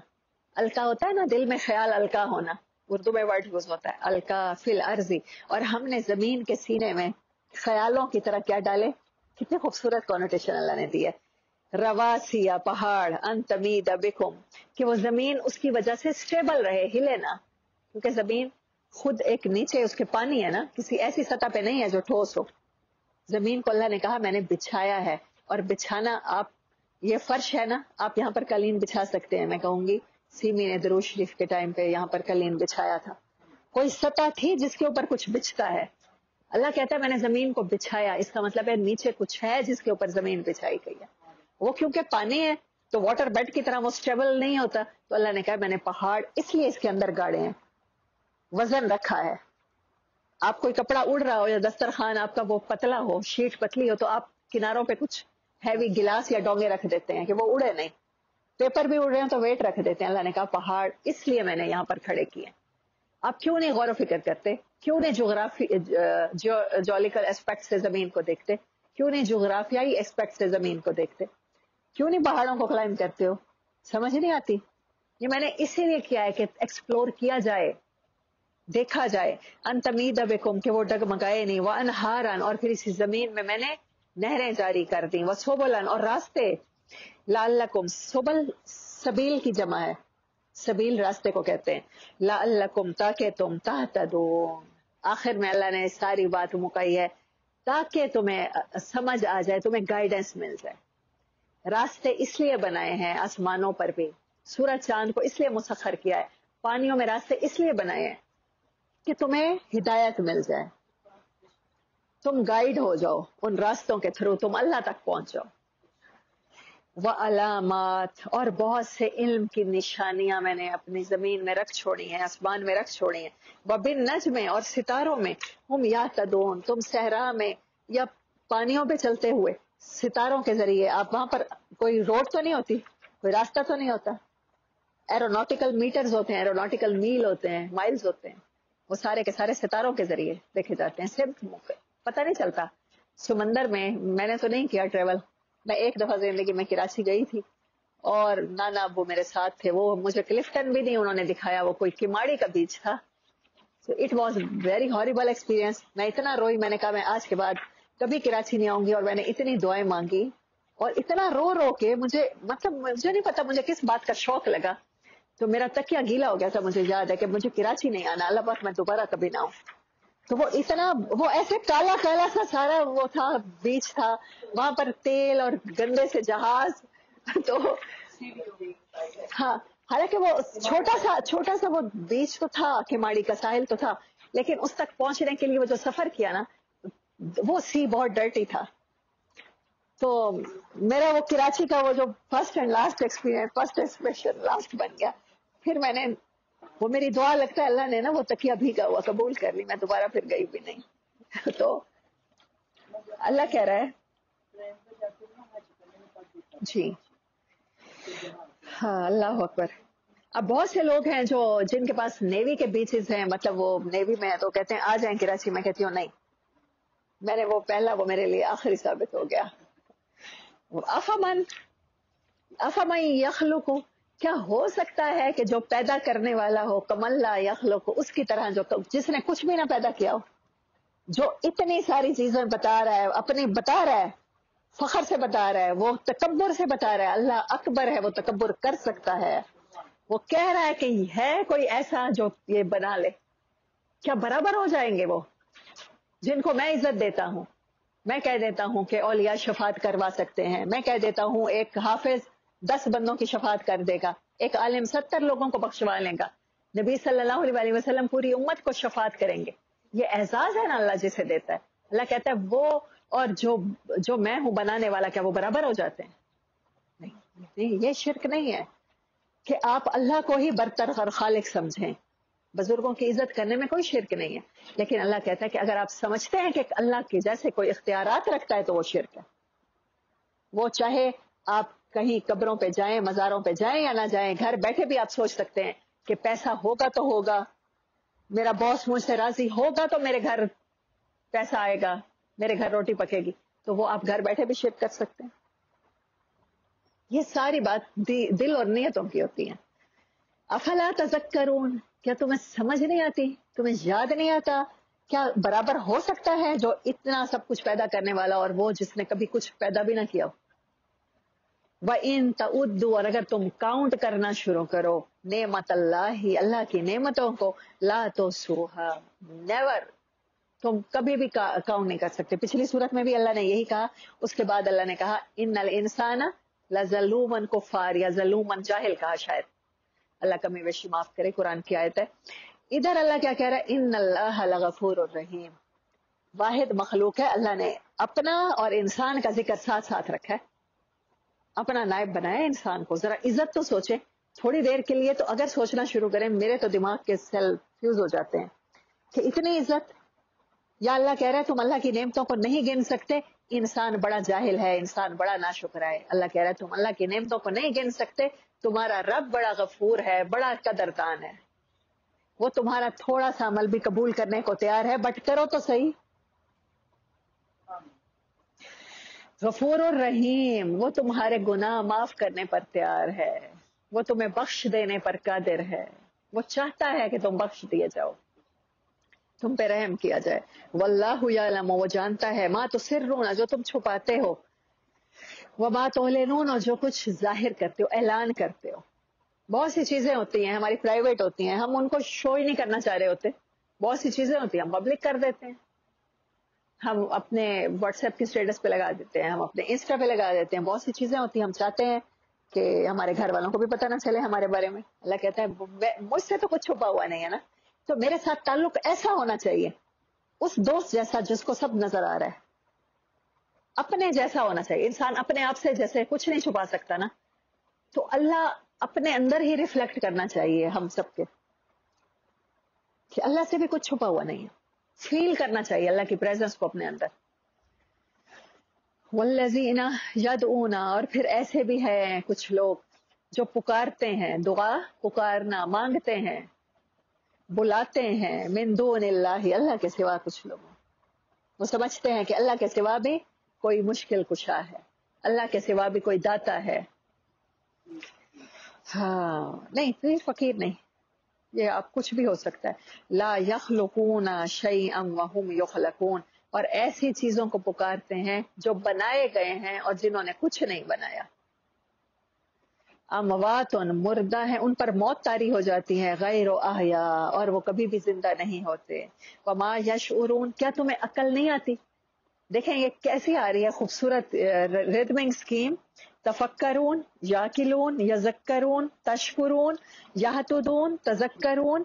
[SPEAKER 1] الکا ہوتا ہے نا دل میں خیال الکا ہونا, اردو میں ورڈ یوز ہوتا ہے الکا فی الارضی. اور ہم نے زمین کے سینے میں خیالوں کی طرح کیا ڈالے, کتنے خوبصورت کونوٹیشن اللہ نے دی ہے. رواسیا پہاڑ, ان تمید بکم, کہ وہ زمین اس کی وجہ سے سٹیبل رہے, ہلے نا, کیونکہ زمین خود ایک نیچے اس کے پانی ہے نا, کسی ایسی سطح پہ نہیں ہے جو ٹھوس ہو. زمین کو اللہ نے کہا میں نے بچھایا ہے, اور بچھانا آپ یہ فرش ہے نا, آپ یہاں پر قالین بچھا سکتے ہیں. میں کہوں گی سیمی نے درود شریف کے ٹائم پہ یہاں پر قالین بچھایا تھا. کوئی سطح تھی جس کے اوپر کچھ بچھتا ہے. اللہ کہتا ہے میں نے زمین کو بچھایا, اس کا مطلب ہے نیچے کچھ ہے جس کے اوپر زمین بچھائی گئی ہے. وہ کیونکہ پانی ہے تو واٹر بیڈ کی طرح وہ اسٹیبل نہیں ہوتا, تو اللہ نے کہا میں نے پہاڑ اس لیے اس کے اندر گاڑے ہیں, وزن رکھا ہے. آپ کوئی کپڑا اڑ رہا ہو یا دسترخوان آپ کا وہ پتلا ہو, شیٹ پتلی ہو, تو آپ کناروں پہ کچھ ہیوی گلاس یا ڈونگے رکھ دیتے ہیں کہ وہ اڑے نہیں. پیپر بھی اڑ رہے ہیں تو ویٹ رکھ دیتے ہیں. اللہ نے کہا پہاڑ اس لیے میں نے یہاں پر کھڑے کیے. آپ کیوں نہیں غور و فکر کرتے, کیوں نہیں جغرافیکل اسپیکٹ سے زمین کو دیکھتے, کیوں نہیں جغرافیائی اسپیکٹ سے زمین کو دیکھتے, کیوں نہیں پہاڑوں کو کلائم کرتے ہو؟ سمجھ نہیں آتی. یہ میں نے اسی لیے کیا ہے کہ ایکسپلور کیا جائے, دیکھا جائے. ان تمید بکم, کہ وہ ڈگمگائے نہیں. وانہارن, اور پھر اسی زمین میں میں نے نہریں جاری کر دی. وسبلن, اور راستے. لعلکم, سبل سبیل کی جمع ہے, سبیل راستے کو کہتے ہیں. لعلکم, تاکہ تم تہتدون. آخر میں اللہ نے ساری بات مکائی ہے تاکہ تمہیں سمجھ آ جائے, تمہیں گائیڈنس مل جائے. راستے اس لیے بنائے ہیں آسمانوں پر بھی, سورج چاند کو اس لیے مسخر کیا ہے, پانیوں میں راستے اس لیے بنائے ہیں کہ تمہیں ہدایت مل جائے, تم گائیڈ ہو جاؤ ان راستوں کے تھرو, تم اللہ تک پہنچ جاؤ. وعلامات, اور بہت سے علم کی نشانیاں میں نے اپنی زمین میں رکھ چھوڑی ہیں, آسمان میں رکھ چھوڑی ہیں. وبالنجم, اور ستاروں میں. ہم یہتدون, تم صحرا میں یا پانیوں پہ چلتے ہوئے ستاروں کے ذریعے. آپ وہاں پر کوئی روڈ تو نہیں ہوتی, کوئی راستہ تو نہیں ہوتا, ایروناٹیکل میٹرز ہوتے ہیں, ایروناٹیکل میل ہوتے ہیں, مائلز ہوتے ہیں, وہ سارے کے سارے ستاروں کے ذریعے دیکھے جاتے ہیں. صرف پتہ نہیں چلتا. سمندر میں نے تو نہیں کیا ٹریول. میں ایک دفعہ زندگی میں کراچی گئی تھی, اور نانا ابو میرے ساتھ تھے. وہ مجھے کلفٹن بھی نہیں انہوں نے دکھایا, وہ کوئی کماڑی کا بیچ تھا. So it was very horrible experience. میں اتنا روئی, میں نے کہا میں آج کے بعد کبھی کراچی نہیں آؤں گی. اور میں نے اتنی دعائیں مانگی, اور اتنا رو رو کے مجھے نہیں پتا مجھے کس بات کا شوق لگا, تو میرا تکیہ گیلا ہو گیا تھا. مجھے یاد ہے کہ مجھے کراچی نہیں آنا, اللہ پاک میں دوبارہ کبھی نہ آؤں. تو وہ اتنا, وہ ایسے کالا کالا سا سارا وہ تھا, بیچ تھا وہاں پر, تیل اور گندے سے جہاز. تو ہاں, حالانکہ وہ چھوٹا سا وہ بیچ تو تھا, کماڑی کا ساحل تو تھا, لیکن اس تک پہنچنے کے لیے وہ جو سفر کیا نا, وہ سی بہت ڈرٹی تھا. تو میرا وہ کراچی کا وہ جو first and last experience, first expression last بن گیا. پھر میں نے, وہ میری دعا لگتا ہے اللہ نے نا وہ تکیہ بھیگا ہوا قبول کر لی, میں دوبارہ پھر گئی بھی نہیں. تو اللہ کہہ رہا ہے جی, ہاں اللہ اکبر. اب بہت سے لوگ ہیں جن کے پاس نیوی کے بیچز ہیں, مطلب وہ نیوی میں ہے, تو کہتے ہیں آ جائیں کراچی. میں کہتی ہوں نہیں, میں نے وہ پہلا, وہ میرے لیے آخری ثابت ہو گیا. افمن یخلق, کیا ہو سکتا ہے کہ جو پیدا کرنے والا ہو, کمن لا یخلق, اس کی طرح جس نے کچھ بھی نہ پیدا کیا ہو, جو اتنی ساری چیزیں بتا رہا ہے, اپنی بتا رہا ہے, فخر سے بتا رہا ہے, وہ تکبر سے بتا رہا ہے. اللہ اکبر ہے, وہ تکبر کر سکتا ہے. وہ کہہ رہا ہے کہ ہے کوئی ایسا جو یہ بنا لے, کیا برابر ہو جائیں گے وہ جن کو میں عزت دیتا ہوں؟ میں کہہ دیتا ہوں کہ اولیاء شفاعت کروا سکتے ہیں, میں کہہ دیتا ہوں ایک حافظ 10 بندوں کی شفاعت کر دے گا, ایک عالم 70 لوگوں کو بخشوا لے گا, نبی صلی اللہ علیہ وسلم پوری امت کو شفاعت کریں گے. یہ اعزاز ہے نا اللہ جسے دیتا ہے. اللہ کہتا ہے وہ اور جو میں ہوں بنانے والا, کیا وہ برابر ہو جاتے ہیں؟ نہیں, یہ شرک نہیں ہے کہ آپ اللہ کو ہی برتر اور خالق سمجھیں. بزرگوں کی عزت کرنے میں کوئی شرک نہیں ہے, لیکن اللہ کہتا ہے کہ اگر آپ سمجھتے ہیں کہ اللہ کے جیسے کوئی اختیارات رکھتا ہے تو وہ شرک ہے. وہ چاہے آپ کہیں قبروں پہ جائیں, مزاروں پہ جائیں یا نہ جائیں, گھر بیٹھے بھی آپ سوچ سکتے ہیں کہ پیسہ ہوگا تو ہوگا, میرا باس مجھ سے راضی ہوگا تو میرے گھر پیسہ آئے گا, میرے گھر روٹی پکے گی, تو وہ آپ گھر بیٹھے بھی شرک کر سکتے ہیں. یہ ساری بات دل اور نیتوں کی ہوتی ہیں. افلا تذکرون، کیا تمہیں سمجھ نہیں آتی، تمہیں یاد نہیں آتا؟ کیا برابر ہو سکتا ہے جو اتنا سب کچھ پیدا کرنے والا اور وہ جس نے کبھی کچھ پیدا بھی نہ کیا ہو؟ وَإِن تَعُدُّوا، اور اگر تم کاؤنٹ کرنا شروع کرو نعمت اللہ، اللہ کی نعمتوں کو، لا تُحْصُوهَا، نیور، تم کبھی بھی کاؤنٹ نہیں کر سکتے. پچھلی صورت میں بھی اللہ نے یہی کہا، اس کے بعد اللہ نے کہا ان الانسان لظلوم کفار، یا ظلومن جاہل کہا شاید، اللہ کمی بیشی معاف کرے، قرآن کی آیت ہے. ادھر اللہ کیا کہہ رہا ہے؟ ان اللہ لغفور الرحیم، واحد مخلوق ہے. اللہ نے اپنا اور انسان کا ذکر ساتھ ساتھ رکھا ہے، اپنا نائب بنایا انسان کو. ذرا عزت تو سوچیں تھوڑی دیر کے لیے، تو اگر سوچنا شروع کریں، میرے تو دماغ کے سیل فیوز ہو جاتے ہیں کہ اتنی عزت. یا اللہ کہہ رہا ہے تم اللہ کی نعمتوں کو نہیں گن سکتے، انسان بڑا جاہل ہے، انسان بڑا ناشکر ہے. اللہ کہہ رہا ہے تم اللہ کی نعمتوں کو نہیں گن سکتے، تمہارا رب بڑا غفور ہے، بڑا قدردان ہے، وہ تمہارا تھوڑا سا عمل بھی قبول کرنے کو تیار ہے، بٹ کرو تو صحیح. غفور الرحیم، وہ تمہارے گناہ معاف کرنے پر تیار ہے، وہ تمہیں بخش دینے پر قادر ہے، وہ چاہتا ہے کہ تم بخش دیے جاؤ، تم پہ رحم کیا جائے. واللہ یعلم، وہ جانتا ہے، ما تسرون، جو تم چھپاتے ہو، وما تعلنون، اور جو کچھ ظاہر کرتے ہو، اعلان کرتے ہو. بہت سی چیزیں ہوتی ہیں ہماری پرائیویٹ ہوتی ہیں، ہم ان کو شو ہی نہیں کرنا چاہ رہے ہوتے. بہت سی چیزیں ہوتی ہیں ہم پبلک کر دیتے ہیں، ہم اپنے واٹس ایپ کی سٹیٹس پہ لگا دیتے ہیں، ہم اپنے انسٹا پہ لگا دیتے ہیں. بہت سی چیزیں ہوتی ہیں ہم چاہتے ہیں کہ ہمارے گھر والوں کو بھی پتہ نہ چلے ہمارے بارے میں. اللہ کہتا ہے مجھ سے تو کچھ چھپا ہوا نہیں ہے نا، تو میرے ساتھ تعلق ایسا ہونا چاہیے، اس دوست جیسا جس کو سب نظر آ رہا ہے، اپنے جیسا ہونا چاہیے. انسان اپنے آپ سے جیسے کچھ نہیں چھپا سکتا نا، تو اللہ اپنے اندر ہی ریفلیکٹ کرنا چاہیے ہم سب کے کہ اللہ سے بھی کچھ چھپا ہوا نہیں ہے. فیل کرنا چاہیے اللہ کی پریزنس کو اپنے اندر. والذین یدعون، اور پھر ایسے بھی ہیں کچھ لوگ جو پکارتے ہیں، دعا پکارنا، مانگتے ہیں، بلاتے ہیں، من دون اللہ، اللہ کے سوا کچھ لوگ. وہ سمجھتے ہیں کہ اللہ کے سوا بھی کوئی مشکل کشا ہے، اللہ کے سوا بھی کوئی داتا ہے. ہاں نہیں، پھر فقیر نہیں، یہ آپ کچھ بھی ہو سکتا ہے. لا یخلقون شیئا وهم یخلقون، اور ایسی چیزوں کو پکارتے ہیں جو بنائے گئے ہیں اور جنہوں نے کچھ نہیں بنایا. اموات، مردہ ہیں، ان پر موت طاری ہو جاتی ہے، غیر احیاء، اور وہ کبھی بھی زندہ نہیں ہوتے. وما یشعرون، کیا تمہیں عقل نہیں آتی؟ دیکھیں یہ کیسی آ رہی ہے خوبصورت ریدمنگ سکیم. تفکرون، یاکلون، یذکرون، تشکرون، یہتدون، تذکرون،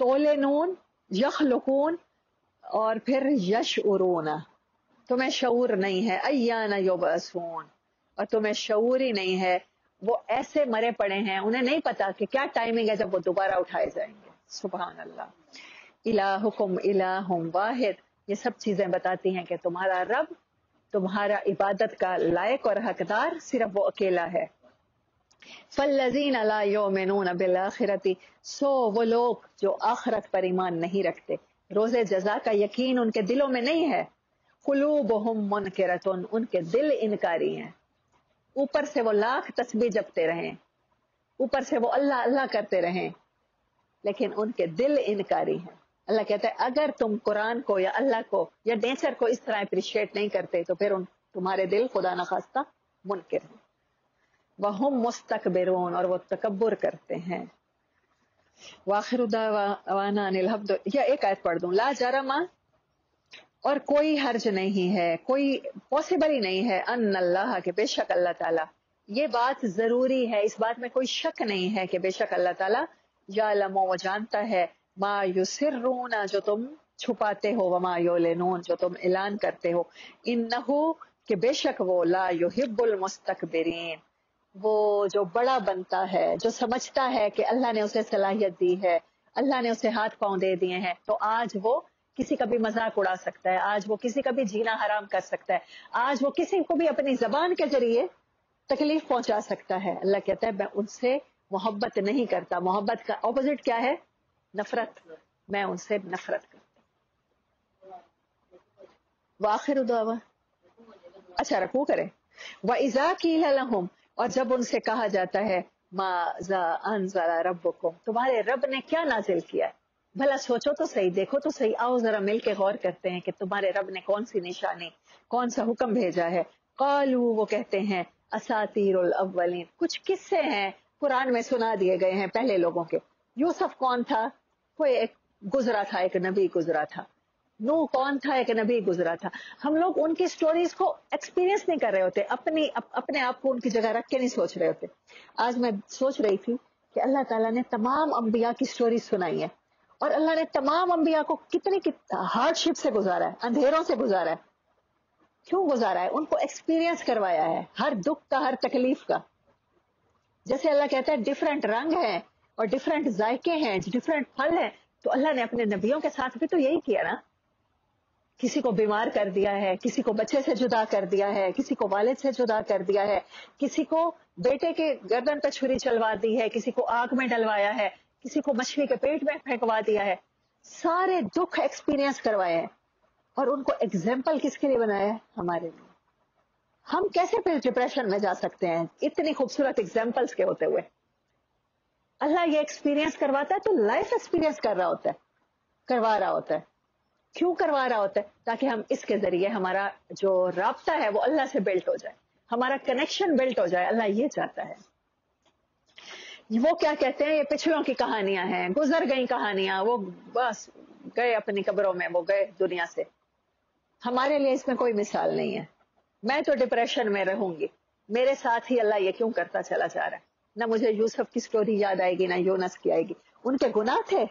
[SPEAKER 1] تولنون، یخلقون، اور پھر یشعرون. تمہیں شعور نہیں ہے، ایان یبعثون، اور تمہیں شعور ہی نہیں ہے، وہ ایسے مرے پڑے ہیں، انہیں نہیں پتا کہ کیا ٹائمنگ ہے جب وہ دوبارہ اٹھائے جائیں گے. سبحان اللہ. الہکم الہ واحد، یہ سب چیزیں بتاتی ہیں کہ تمہارا رب، تمہارا عبادت کا لائق اور حقدار صرف وہ اکیلا ہے. فالذین لا یؤمنون بالآخرۃ، سو وہ لوگ جو آخرت پر ایمان نہیں رکھتے، روز جزا کا یقین ان کے دلوں میں نہیں ہے. قلوبہم منکرۃ، ان کے دل انکاری ہیں. اوپر سے وہ لاکھ تسبیح جپتے رہیں، اوپر سے وہ اللہ اللہ کرتے رہیں، لیکن ان کے دل انکاری ہیں. اللہ کہتا ہے اگر تم قرآن کو یا اللہ کو یا نیچر کو اس طرح اپریشیٹ نہیں کرتے تو پھر تمہارے دل خدا نخواستہ منکر ہیں. وَهُمْ مُسْتَكْبِرُونَ، اور وہ تکبر کرتے ہیں. وآخر دعوانا ان الحمد، یہ ایک آیت پڑھ دوں. لا جرم، اور کوئی حرج نہیں ہے، کوئی پاسبل ہی نہیں ہے، ان اللہ، کہ بے شک اللہ تعالیٰ، یہ بات ضروری ہے، اس بات میں کوئی شک نہیں ہے کہ بے شک اللہ تعالیٰ یعلم، وہ جانتا ہے، ما یسرون، جو تم چھپاتے ہو، وما یعلنون، جو تم اعلان کرتے ہو. انہو، کہ بے شک وہ، لا یحب المستکبرین، وہ جو بڑا بنتا ہے، جو سمجھتا ہے کہ اللہ نے اسے صلاحیت دی ہے، اللہ نے اسے ہاتھ پاؤں دے دیے ہیں، تو آج وہ کسی کا بھی مذاق اڑا سکتا ہے، آج وہ کسی کا بھی جینا حرام کر سکتا ہے، آج وہ کسی کو بھی اپنی زبان کے ذریعے تکلیف پہنچا سکتا ہے. اللہ کہتا ہے میں ان سے محبت نہیں کرتا. محبت کا اپوزٹ کیا ہے؟ نفرت. میں ان سے نفرت کرتا. وآخر دعوا، اچھا رکوع کریں. وَإِذَا قِيلَ لَهُمْ، اور جب ان سے کہا جاتا ہے ماذا انزل ربکم، تمہارے رب نے کیا نازل کیا ہے، بھلا سوچو تو صحیح، دیکھو تو صحیح، آؤ ذرا مل کے غور کرتے ہیں کہ تمہارے رب نے کون سی نشانی، کون سا حکم بھیجا ہے۔ قالو، وہ کہتے ہیں اساطیر الاولین، کچھ قصے ہیں قرآن میں سنا دیے گئے ہیں پہلے لوگوں کے۔ یوسف کون تھا؟ کوئی ایک گزرا تھا، ایک نبی گزرا تھا۔ نو کون تھا؟ ایک نبی گزرا تھا۔ ہم لوگ ان کی سٹوریز کو ایکسپیرینس نہیں کر رہے ہوتے، اپنے آپ کو ان کی جگہ رکھ کے نہیں سوچ رہے ہوتے۔ آج میں سوچ رہی تھی کہ اللہ تعالیٰ نے تمام انبیاء کی سٹوری سنائی ہے، اور اللہ نے تمام انبیاء کو کتنی ہارڈ شپ سے گزارا ہے، اندھیروں سے گزارا ہے۔ کیوں گزارا ہے؟ ان کو ایکسپیرینس کروایا ہے، ہر دکھ کا، ہر تکلیف کا۔ جیسے اللہ کہتا ہے ڈفرینٹ رنگ ہیں اور ڈفرینٹ ذائقے ہیں، ڈفرینٹ پھل ہیں، تو اللہ نے اپنے نبیوں کے ساتھ بھی تو یہی کیا نا۔ کسی کو بیمار کر دیا ہے، کسی کو بچے سے جدا کر دیا ہے، کسی کو والد سے جدا کر دیا ہے، کسی کو بیٹے کے گردن پہ چھری چلوا دی ہے، کسی کو آگ میں ڈلوایا ہے، کسی کو مچھلی کے پیٹ میں پھینکوا دیا ہے۔ سارے دکھ ایکسپیرینس کروائے ہیں، اور ان کو ایگزامپل کس کے لیے بنایا ہے؟ ہمارے لیے۔ ہم کیسے پھر ڈپریشن میں جا سکتے ہیں اتنی خوبصورت ایگزامپلس کے ہوتے ہوئے؟ اللہ یہ ایکسپیرینس کرواتا ہے تو لائف ایکسپیرینس کروا رہا ہوتا ہے۔ کیوں کروا رہا ہوتا ہے؟ تاکہ ہم اس کے ذریعے ہمارا جو رابطہ ہے وہ اللہ سے بلٹ ہو جائے، ہمارا کنیکشن بلٹ ہو جائے۔ اللہ یہ چاہتا ہے۔ وہ کیا کہتے ہیں، یہ پچھلوں کی کہانیاں ہیں، گزر گئی کہانیاں، وہ بس گئے اپنی قبروں میں، وہ گئے دنیا سے۔ ہمارے لیے اس میں کوئی مثال نہیں ہے۔ میں تو ڈپریشن میں رہوں گی، میرے ساتھ ہی اللہ یہ کیوں کرتا چلا جا رہا ہے؟ نہ مجھے یوسف کی سٹوری یاد آئے گی، نہ یونس کی آئے گی۔ ان کے گناہ تھے،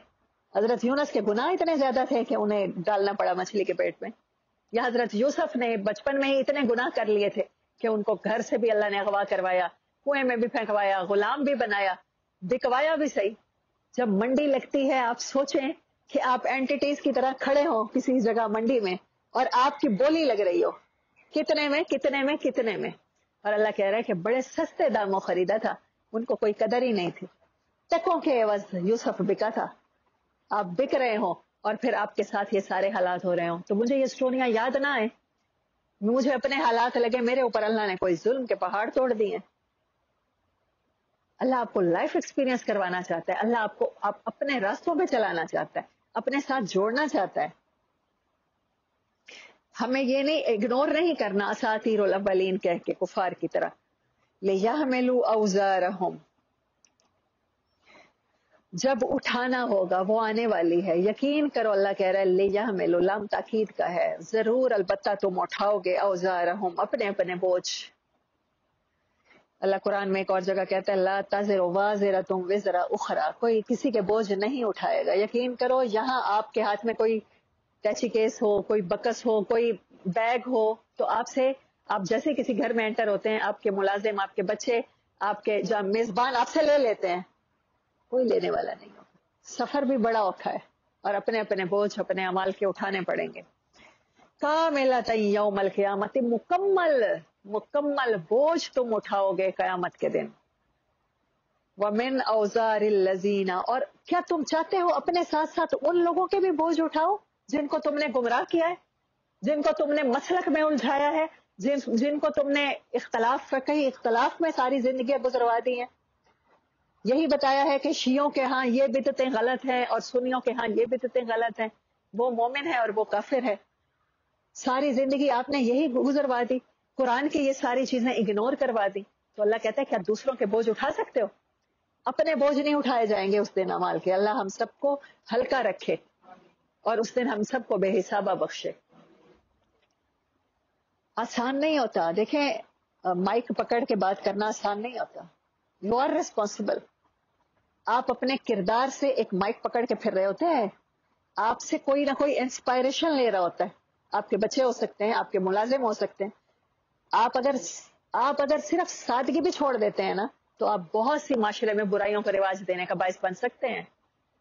[SPEAKER 1] حضرت یونس کے گناہ اتنے زیادہ تھے کہ انہیں ڈالنا پڑا مچھلی کے پیٹ میں، یا حضرت یوسف نے بچپن میں ہی اتنے گناہ کر لیے تھے کہ ان کو گھر سے بھی اللہ نے اغوا کروایا، کنویں میں بھی پھینکوایا، غلام بھی بنایا، بکوایا بھی صحیح۔ جب منڈی لگتی ہے، آپ سوچیں کہ آپ اینٹیٹیز کی طرح کھڑے ہو کسی جگہ منڈی میں، اور آپ کی بولی لگ رہی ہو، کتنے میں کتنے میں کتنے میں، اور اللہ کہہ رہا ہے کہ بڑے سستے داموں خریدا تھا، ان کو کوئی قدر ہی نہیں تھی۔ ٹکوں کے عوض یوسف بکا تھا۔ آپ بک رہے ہوں اور پھر آپ کے ساتھ یہ سارے حالات ہو رہے ہوں، تو مجھے یہ سٹوریاں یاد نہ آئے، مجھے اپنے حالات لگے میرے اوپر اللہ نے کوئی ظلم کے پہاڑ توڑ دیے۔ اللہ آپ کو لائف ایکسپیرینس کروانا چاہتا ہے، اللہ آپ کو اپنے راستوں پہ چلانا چاہتا ہے، اپنے ساتھ جوڑنا چاہتا ہے۔ ہمیں یہ نہیں اگنور نہیں کرنا اساطیر الاولین کہہ کے کفار کی طرح۔ لِيَحْمِلُوا أَوْزَارَهُمْ، جب اٹھانا ہوگا وہ آنے والی ہے، یقین کرو اللہ کہہ رہا ہے لِيَحْمِلُوا، لام تاکید کا ہے، ضرور البتہ تم اٹھاؤ گے اوزارہم، اپنے اپنے بوجھ۔ اللہ قرآن میں ایک اور جگہ کہتا ہے لا تزر وازرۃ وزر اخرى، کوئی کسی کے بوجھ نہیں اٹھائے گا۔ یقین کرو یہاں آپ کے ہاتھ میں کوئی ٹیچی کیس ہو، کوئی بکس ہو، کوئی بیگ ہو، تو آپ جیسے کسی گھر میں انٹر ہوتے ہیں، آپ کے ملازم، آپ کے بچے، آپ کے جو میزبان آپ سے لے لیتے ہیں، کوئی لینے والا نہیں ہوگا۔ سفر بھی بڑا اوکھا ہے، اور اپنے اپنے بوجھ اپنے اعمال کے اٹھانے پڑیں گے۔ کاملۃ یوم القیامت، مکمل بوجھ تم اٹھاؤ گے قیامت کے دن۔ ومن اوزار الذین، اور کیا تم چاہتے ہو اپنے ساتھ ساتھ ان لوگوں کے بھی بوجھ اٹھاؤ جن کو تم نے گمراہ کیا ہے، جن کو تم نے مسلک میں الجھایا ہے، جن کو تم نے اختلاف میں ساری زندگیاں گزروا دی ہیں۔ یہی بتایا ہے کہ شیعوں کے ہاں یہ بدعتیں غلط ہیں اور سنیوں کے ہاں یہ بدعتیں غلط ہیں، وہ مومن ہے اور وہ کافر ہے۔ ساری زندگی آپ نے یہی گزروا دی، قرآن کی یہ ساری چیزیں اگنور کروا دی، تو اللہ کہتا ہے کیا دوسروں کے بوجھ اٹھا سکتے ہو؟ اپنے بوجھ نہیں اٹھائے جائیں گے اس دن اعمال کے۔ اللہ ہم سب کو ہلکا رکھے اور اس دن ہم سب کو بے حسابہ بخشے۔ آسان نہیں ہوتا، دیکھیں مائک پکڑ کے بات کرنا آسان نہیں ہوتا۔ You are responsible. آپ اپنے کردار سے ایک مائک پکڑ کے پھر رہے ہوتے ہیں، آپ سے کوئی نہ کوئی انسپائریشن لے رہا ہوتا ہے، آپ کے بچے ہو سکتے ہیں، آپ کے ملازم ہو سکتے ہیں۔ آپ اگر صرف سادگی بھی چھوڑ دیتے ہیں نا، تو آپ بہت سی معاشرے میں برائیوں کو رواج دینے کا باعث بن سکتے ہیں۔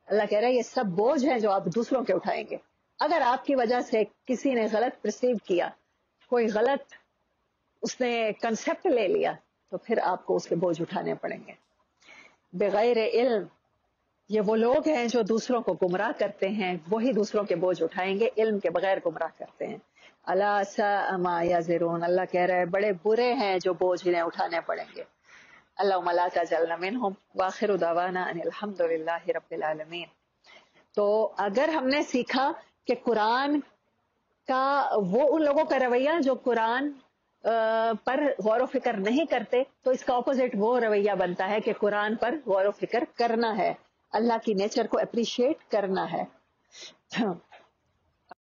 [SPEAKER 1] اللہ کہہ رہا ہے یہ سب بوجھ ہیں جو آپ دوسروں کے اٹھائیں گے۔ اگر آپ کی وجہ سے کسی نے غلط پرسیو کیا، کوئی غلط اس نے کنسپٹ لے لیا، تو پھر آپ کو اس کے بوجھ اٹھانے پڑیں گے۔ بغیر علم، یہ وہ لوگ ہیں جو دوسروں کو گمراہ کرتے ہیں، وہی دوسروں کے بوجھ اٹھائیں گے، علم کے بغیر گمراہ کرتے ہیں۔ الا ساء ما یزرون، اللہ کہہ رہا ہے بڑے برے ہیں جو بوجھ انہیں اٹھانے پڑیں گے۔ اللہم لا تجعلنا منہم وآخر دعوانا ان الحمد للہ رب العالمین. تو اگر ہم نے سیکھا کہ قرآن کا وہ ان لوگوں کا رویہ جو قرآن پر غور و فکر نہیں کرتے، تو اس کا اپوزٹ وہ رویہ بنتا ہے کہ قرآن پر غور و فکر کرنا ہے، اللہ کی نیچر کو اپریشیٹ کرنا ہے.